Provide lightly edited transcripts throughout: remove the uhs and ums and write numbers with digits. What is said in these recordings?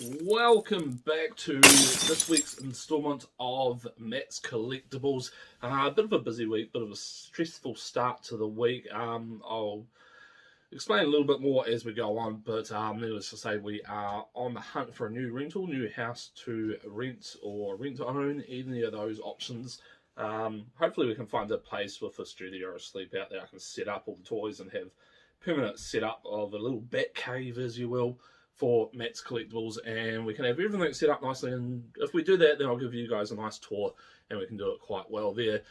Welcome back to this week's instalment of Matt's Collectibles. A bit of a busy week, bit of a stressful start to the week. I'll explain a little bit more as we go on, but needless to say, we are on the hunt for a new house to rent or rent to own, any of those options. Hopefully we can find a place with a studio or a sleep out there I can set up all the toys and have permanent setup of a little bat cave, as you will, for Matt's Collectibles, and we can have everything set up nicely. And if we do that, then I'll give you guys a nice tour and we can do it quite well there.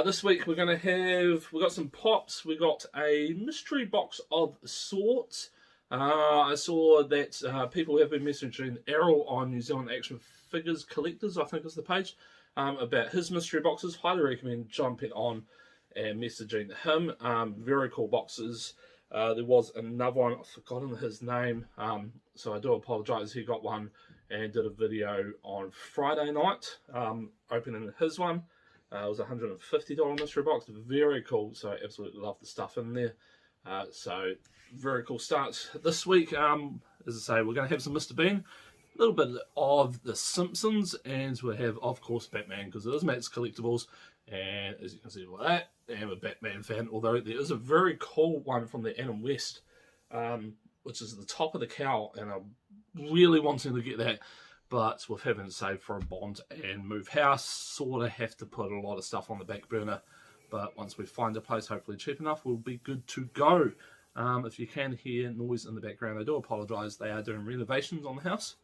This week we've got some pops, we got a mystery box of sorts. I saw that people have been messaging Errol on New Zealand Action Figures Collectors, I think is the page, about his mystery boxes. Highly recommend jumping on and messaging him. Very cool boxes. There was another one, I've forgotten his name, so I do apologise. He got one and did a video on Friday night opening his one. It was a $150 mystery box, very cool, so absolutely love the stuff in there. So very cool start this week. As I say, we're going to have some Mr. Bean, a little bit of the Simpsons, and we'll have, of course, Batman, because it is Matt's Collectibles. And as you can see by that, I am a Batman fan, although there is a very cool one from the Adam West, which is at the top of the cowl, and I'm really wanting to get that, but with having to save for a bond and move house, sort of have to put a lot of stuff on the back burner. But once we find a place, hopefully cheap enough, we'll be good to go. If you can hear noise in the background, I do apologise. They are doing renovations on the house,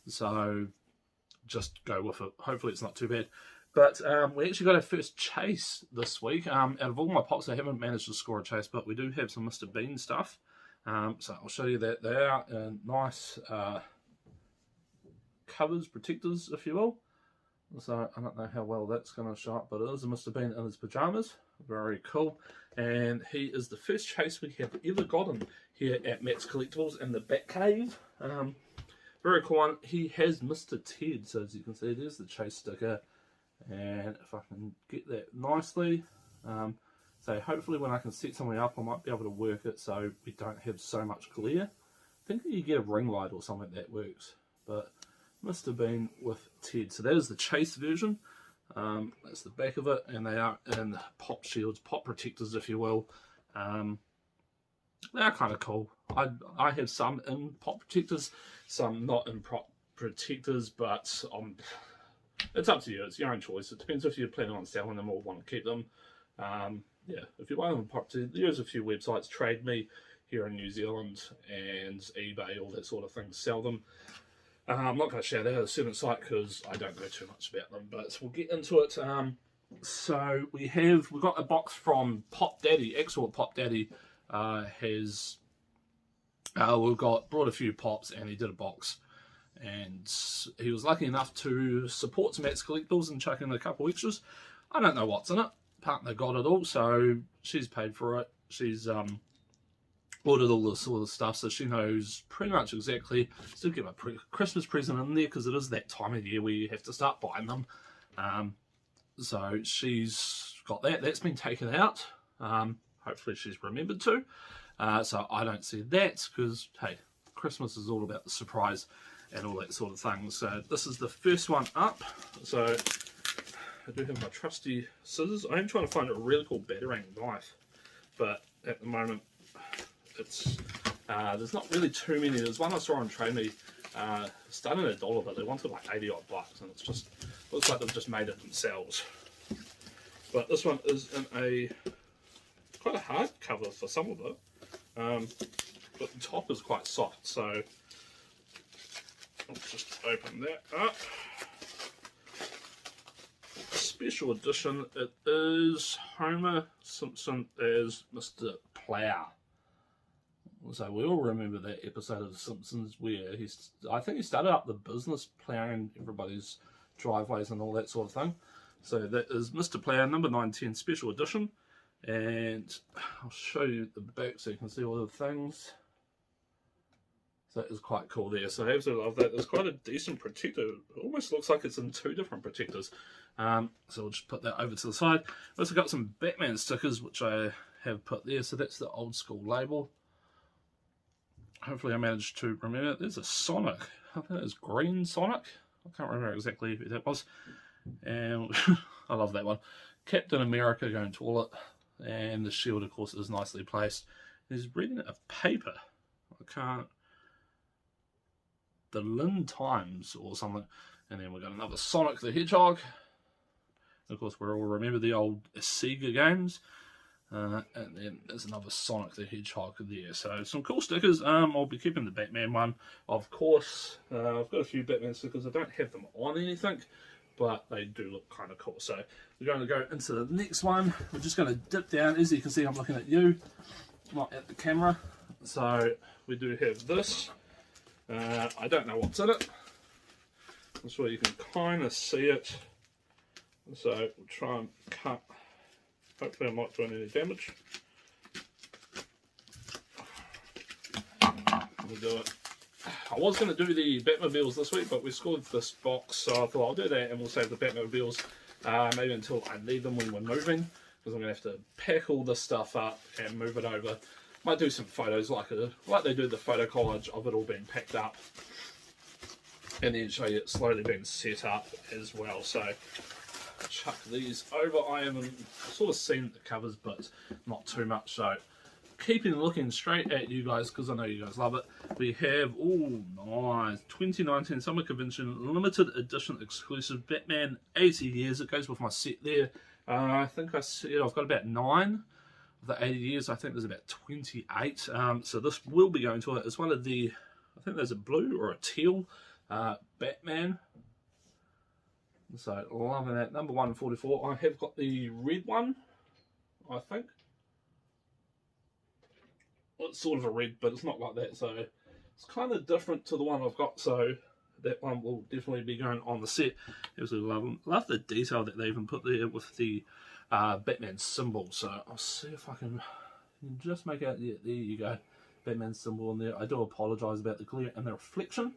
so just go with it. Hopefully it's not too bad. But we actually got our first chase this week. Out of all my pops, I haven't managed to score a chase, but we do have some Mr. Bean stuff. So I'll show you that. They are nice covers, protectors, if you will. So I don't know how well that's going to show up, but it is a Mr. Bean in his pyjamas. Very cool. And he is the first chase we have ever gotten here at Matt's Collectibles in the Batcave. Very cool one. He has Mr. Ted, so as you can see, there's the chase sticker. And if I can get that nicely, so hopefully when I can set something up, I might be able to work it so we don't have so much glare. I think you get a ring light or something that works. But Mr. Bean with Ted. So that is the chase version. That's the back of it, and they are in pop shields, pop protectors, if you will. They are kind of cool. I have some in pop protectors, some not in pop protectors, but it's up to you. It's your own choice. It depends if you're planning on selling them or want to keep them. Yeah, if you buy them in pop, there's a few websites, Trade Me here in New Zealand and eBay, all that sort of thing, sell them. I'm not going to shout out a certain site because I don't know too much about them, but we'll get into it. So we've got a box from Popdaddy. Excellent Popdaddy we've brought a few pops, and he did a box. And he was lucky enough to support some Matt's Collectibles and chuck in a couple extras. I don't know what's in it. Partner got it all, so she's paid for it. She's ordered all this sort of stuff, so she knows pretty much exactly. Still get my Christmas present in there because it is that time of year where you have to start buying them. So she's got that. That's been taken out. Hopefully she's remembered to. So I don't see that because, hey, Christmas is all about the surprise and all that sort of thing. So this is the first one up. So I do have my trusty scissors. I am trying to find a really cool batarang knife, but at the moment it's there's not really too many. There's one I saw on Trade Me, starting at $1, but they wanted like 80 odd bucks, and it's just looks like they've just made it themselves. But this one is in quite a hard cover for some of it, but the top is quite soft. So let's just open that up. Special edition. It is Homer Simpson as Mr. Plow. So we all remember that episode of The Simpsons where I think he started up the business plowing everybody's driveways and all that sort of thing. So that is Mr. Plow, number 910 special edition. And I'll show you the back so you can see all the things. So that is quite cool there. So I absolutely love that. There's quite a decent protector. It almost looks like it's in two different protectors. So we'll just put that over to the side. I've also got some Batman stickers, which I have put there. So that's the old school label. Hopefully I managed to remember it. There's a Sonic I think it was green Sonic. I can't remember exactly who that was. And I love that one. Captain America going toilet. And the shield, of course, is nicely placed. He's reading a paper. I can't... The Lynn Times or something. And then we've got another Sonic the Hedgehog. Of course, we all remember the old Sega games. And then there's another Sonic the Hedgehog there. So some cool stickers. I'll be keeping the Batman one, of course. I've got a few Batman stickers. I don't have them on anything, but they do look kind of cool. So we're going to go into the next one. We're just going to dip down. As you can see, I'm looking at you, not at the camera. So we do have this. I don't know what's in it. I'm sure you can kind of see it. So we'll try and cut. Hopefully I'm not doing any damage. We'll do it. I was going to do the Batmobiles this week, but we scored this box, so I thought I'll do that and we'll save the Batmobiles maybe until I need them when we're moving, because I'm going to have to pack all this stuff up and move it over. Might do some photos like they do the photo collage of it all being packed up, and then show you it slowly being set up as well. So chuck these over. I haven't sort of seen the covers, but not too much. So keeping looking straight at you guys, because I know you guys love it. We have, oh nice, 2019 Summer Convention limited edition exclusive Batman 80 years. It goes with my set there. I think I said I've got about 9 of the 80 years. I think there's about 28. So this will be going to it. It's one of the, I think there's a blue or a teal Batman. So loving that. Number 144. I have got the red one, I think. Well, it's sort of a red, but it's not like that. So it's kind of different to the one I've got. So that one will definitely be going on the set. Absolutely love them. Love the detail that they even put there with the Batman symbol. So I'll see if I can just make out. Yeah, there you go. Batman symbol in there. I do apologise about the glare and the reflection,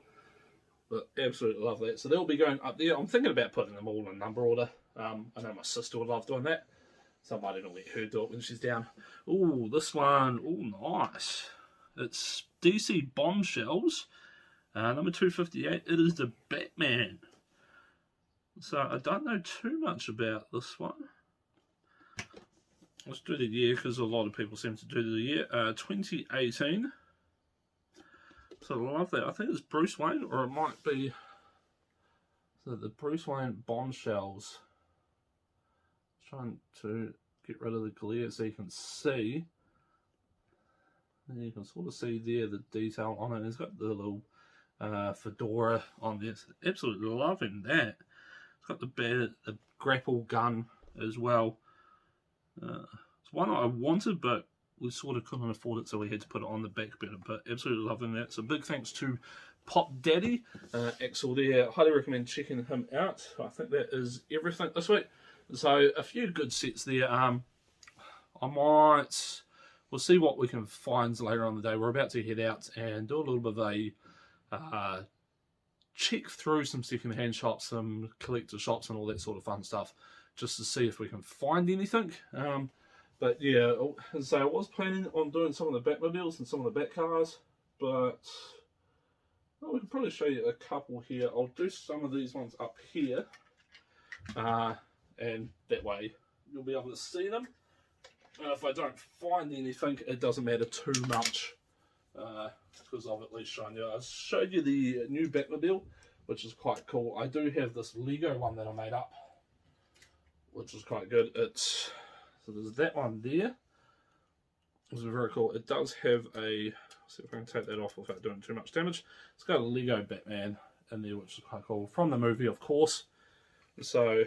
but absolutely love that. So they'll be going up there. I'm thinking about putting them all in number order. I know my sister would love doing that. Somebody will let her do it when she's down. Oh, this one. Oh, nice. It's DC Bombshells. Number 258. It is the Batman. So I don't know too much about this one. Let's do the year, because a lot of people seem to do the year. 2018. So I love that. I think it's Bruce Wayne, or it might be the Bruce Wayne Bombshells. Trying to get rid of the glare so you can see. And you can sort of see there the detail on it. It's got the little fedora on this. Absolutely loving that. It's got the grapple gun as well. It's one I wanted, but we sort of couldn't afford it, so we had to put it on the back burner. But absolutely loving that. So big thanks to popdaddy, Axel there. Highly recommend checking him out. I think that is everything this week. So a few good sets there. We'll see what we can find later on the day. We're about to head out and do a little bit of a check through some second-hand shops, some collector shops and all that sort of fun stuff, just to see if we can find anything. But yeah, so I was planning on doing some of the Batmobiles and some of the Batcars, but well, we can probably show you a couple here. I'll do some of these ones up here. And that way you'll be able to see them. If I don't find anything, it doesn't matter too much, because I've at least shown you. I showed you the new Batmobile, which is quite cool. I do have this Lego one that I made up, which is quite good. So there's that one there. It's very cool. It does have a, see if I can take that off without doing too much damage. It's got a Lego Batman in there, which is quite cool, from the movie, of course. So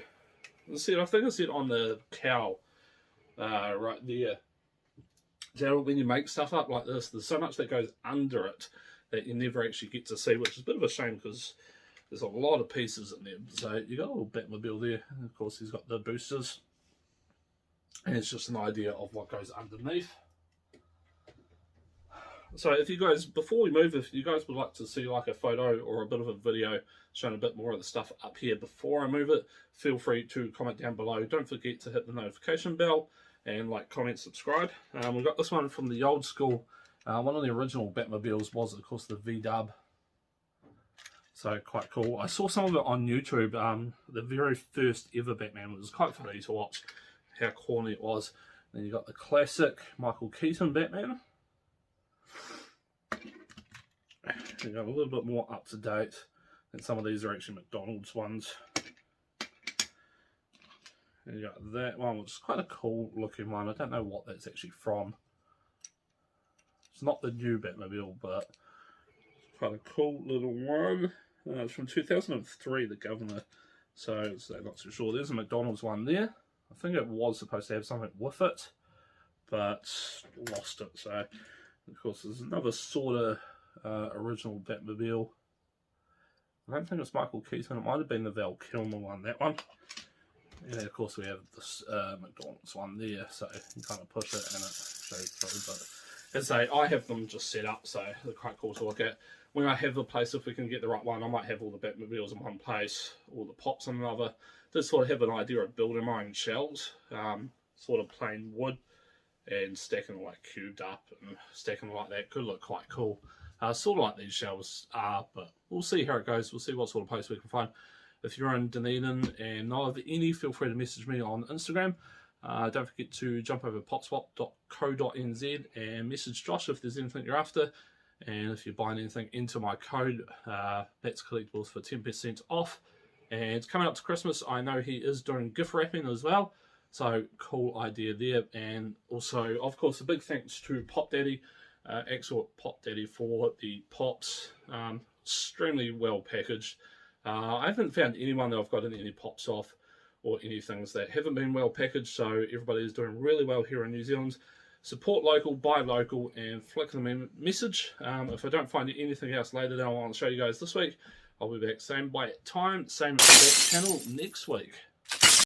I think I said on the cowl right there, so when you make stuff up like this, there's so much that goes under it that you never actually get to see, which is a bit of a shame because there's a lot of pieces in there. So you got a little Batmobile there, and of course he's got the boosters, and it's just an idea of what goes underneath. So if you guys, before we move, if you guys would like to see like a photo or a bit of a video showing a bit more of the stuff up here before I move it, feel free to comment down below. Don't forget to hit the notification bell and like, comment, subscribe. We've got this one from the old school. One of the original Batmobiles was, of course, the V-Dub. So quite cool. I saw some of it on YouTube. The very first ever Batman was quite funny to watch how corny it was. Then you got the classic Michael Keaton Batman. You got a little bit more up to date, and some of these are actually McDonald's ones. And you got that one, which is quite a cool looking one. I don't know what that's actually from. It's not the new Batmobile, but it's quite a cool little one. It's from 2003, the Governor. So not too sure. There's a McDonald's one there. I think it was supposed to have something with it, but lost it. So, of course, there's another sort of original Batmobile. I don't think it's Michael Keaton. It might have been the Val Kilmer one, that one. And of course we have this McDonald's one there, so you kind of push it and it shows through. But as I say, I have them just set up, so they're quite cool to look at. When I have the place, if we can get the right one, I might have all the Batmobiles in one place, all the Pops in another. Just sort of have an idea of building my own shells, sort of plain wood, and stacking them like cubed up and stacking them like that. Could look quite cool. Sort of like these shells are, but we'll see how it goes. We'll see what sort of place we can find. If you're in Dunedin and know of any, feel free to message me on Instagram. Don't forget to jump over popswap.co.nz and message Josh if there's anything you're after. And if you're buying anything, enter my code, that's collectibles for 10% off. And coming up to Christmas, I know he is doing gift wrapping as well. So cool idea there. And also, of course, a big thanks to popdaddy, actual popdaddy for the pops. Extremely well packaged. I haven't found anyone that I've gotten any pops off or any things that haven't been well packaged, so everybody is doing really well here in New Zealand. Support local, buy local, and flick them a message. If I don't find anything else later that I want to show you guys this week, I'll be back same time, same channel next week.